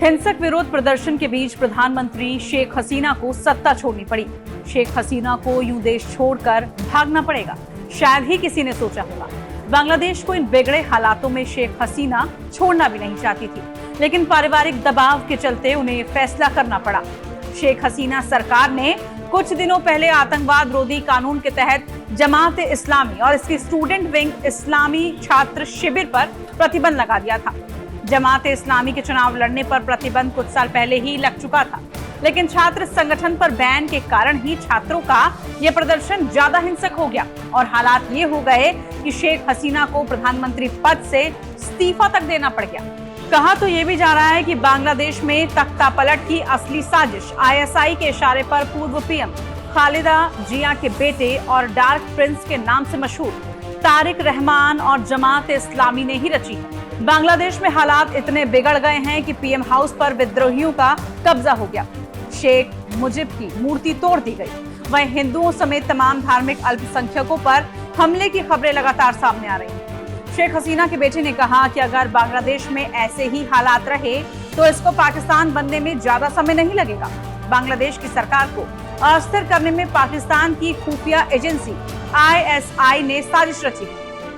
हिंसक विरोध प्रदर्शन के बीच प्रधानमंत्री शेख हसीना को सत्ता छोड़नी पड़ी। शेख हसीना को यूं देश छोड़कर भागना पड़ेगा, शायद ही किसी ने सोचा होगा। बांग्लादेश को इन बिगड़े हालातों में शेख हसीना छोड़ना भी नहीं चाहती थी, लेकिन पारिवारिक दबाव के चलते उन्हें ये फैसला करना पड़ा। शेख हसीना सरकार ने कुछ दिनों पहले आतंकवाद रोधी कानून के तहत जमात-ए-इस्लामी और इसकी स्टूडेंट विंग इस्लामी छात्र शिविर पर प्रतिबंध लगा दिया था। जमात-ए-इस्लामी के चुनाव लड़ने पर प्रतिबंध कुछ साल पहले ही लग चुका था, लेकिन छात्र संगठन पर बैन के कारण ही छात्रों का यह प्रदर्शन ज्यादा हिंसक हो गया और हालात ये हो गए कि शेख हसीना को प्रधानमंत्री पद से इस्तीफा तक देना पड़ गया। कहा तो ये भी जा रहा है कि बांग्लादेश में तख्ता पलट की असली साजिश आईएसआई के इशारे पर पूर्व पीएम खालिदा जिया के बेटे और डार्क प्रिंस के नाम से मशहूर तारिक रहमान और जमात-ए-इस्लामी ने ही रची है। बांग्लादेश में हालात इतने बिगड़ गए हैं कि पीएम हाउस पर विद्रोहियों का कब्जा हो गया। शेख मुजिब की मूर्ति तोड़ दी गई। वहीं हिंदुओं समेत तमाम धार्मिक अल्पसंख्यकों पर हमले की खबरें लगातार सामने आ रही हैं। शेख हसीना के बेटे ने कहा कि अगर बांग्लादेश में ऐसे ही हालात रहे तो इसको पाकिस्तान बनने में ज्यादा समय नहीं लगेगा। बांग्लादेश की सरकार को अस्थिर करने में पाकिस्तान की खुफिया एजेंसी आईएसआई ने साजिश रची।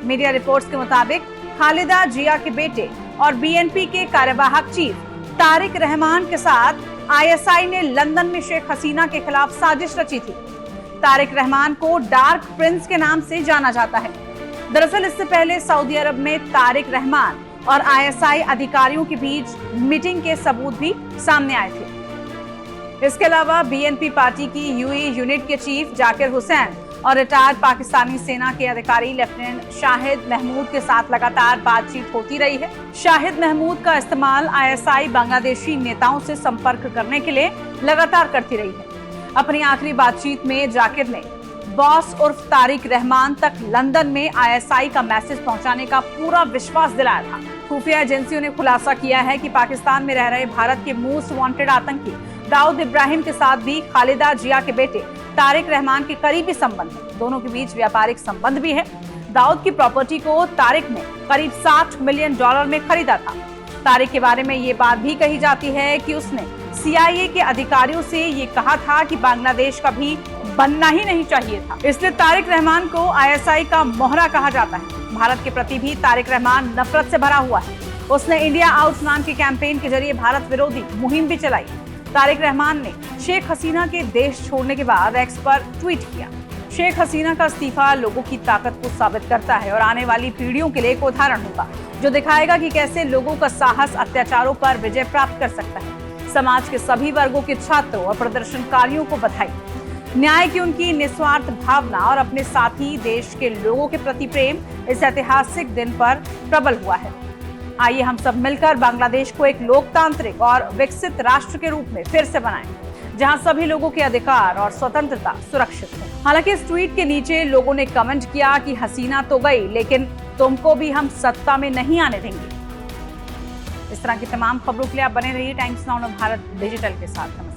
मीडिया रिपोर्ट्स के मुताबिक खालिदा जिया के बेटे और बीएनपी के कार्यवाहक चीफ तारिक रहमान के साथ आईएसआई ने लंदन में शेख हसीना के खिलाफ साजिश रची थी। तारिक रहमान को डार्क प्रिंस के नाम से जाना जाता है। दरअसल इससे पहले सऊदी अरब में तारिक रहमान और आईएसआई अधिकारियों के बीच मीटिंग के सबूत भी सामने आए थे। इसके अलावा बीएनपी पार्टी की यूएई यूनिट के चीफ जाकिर हुसैन और रिटायर्ड पाकिस्तानी सेना के अधिकारी लेफ्टिनेंट शाहिद महमूद के साथ लगातार बातचीत होती रही है। शाहिद महमूद का इस्तेमाल आईएसआई बांग्लादेशी नेताओं से संपर्क करने के लिए लगातार करती रही है। अपनी आखिरी बातचीत में जाकिर ने बॉस उर्फ तारिक रहमान तक लंदन में आईएसआई का मैसेज पहुंचाने का पूरा विश्वास दिलाया था। खुफिया एजेंसियों ने खुलासा किया है कि पाकिस्तान में रह रहे भारत के मोस्ट वांटेड आतंकी दाऊद इब्राहिम के साथ भी खालिदा जिया के बेटे तारिक रहमान के करीबी संबंध है। दोनों के बीच व्यापारिक संबंध भी है। दाऊद की प्रॉपर्टी को तारिक ने करीब $60 मिलियन में खरीदा था। तारिक के बारे में ये बात भी कही जाती है कि उसने सीआईए के अधिकारियों से ये कहा था कि बांग्लादेश कभी बनना ही नहीं चाहिए था। इसलिए तारिक रहमान को आईएसआई का मोहरा कहा जाता है। भारत के प्रति भी तारिक रहमान नफरत से भरा हुआ है। उसने इंडिया आउट नाम के कैंपेन के जरिए भारत विरोधी मुहिम भी चलाई। तारिक रहमान ने शेख हसीना के देश छोड़ने के बाद एक्स पर ट्वीट किया। शेख हसीना का इस्तीफा लोगों की ताकत को साबित करता है और आने वाली पीढ़ियों के लिए एक उदाहरण होगा, जो दिखाएगा कि कैसे लोगों का साहस अत्याचारों पर विजय प्राप्त कर सकता है। समाज के सभी वर्गों के छात्रों और प्रदर्शनकारियों को बधाई। न्याय की उनकी निस्वार्थ भावना और अपने साथी देश के लोगों के प्रति प्रेम इस ऐतिहासिक दिन पर प्रबल हुआ है। आइए हम सब मिलकर बांग्लादेश को एक लोकतांत्रिक और विकसित राष्ट्र के रूप में फिर से बनाएं, जहां सभी लोगों के अधिकार और स्वतंत्रता सुरक्षित हो। हालांकि इस ट्वीट के नीचे लोगों ने कमेंट किया कि हसीना तो गई, लेकिन तुमको भी हम सत्ता में नहीं आने देंगे। इस तरह की तमाम खबरों के लिए आप बने रहिए टाइम्स नाउ भारत डिजिटल के साथ।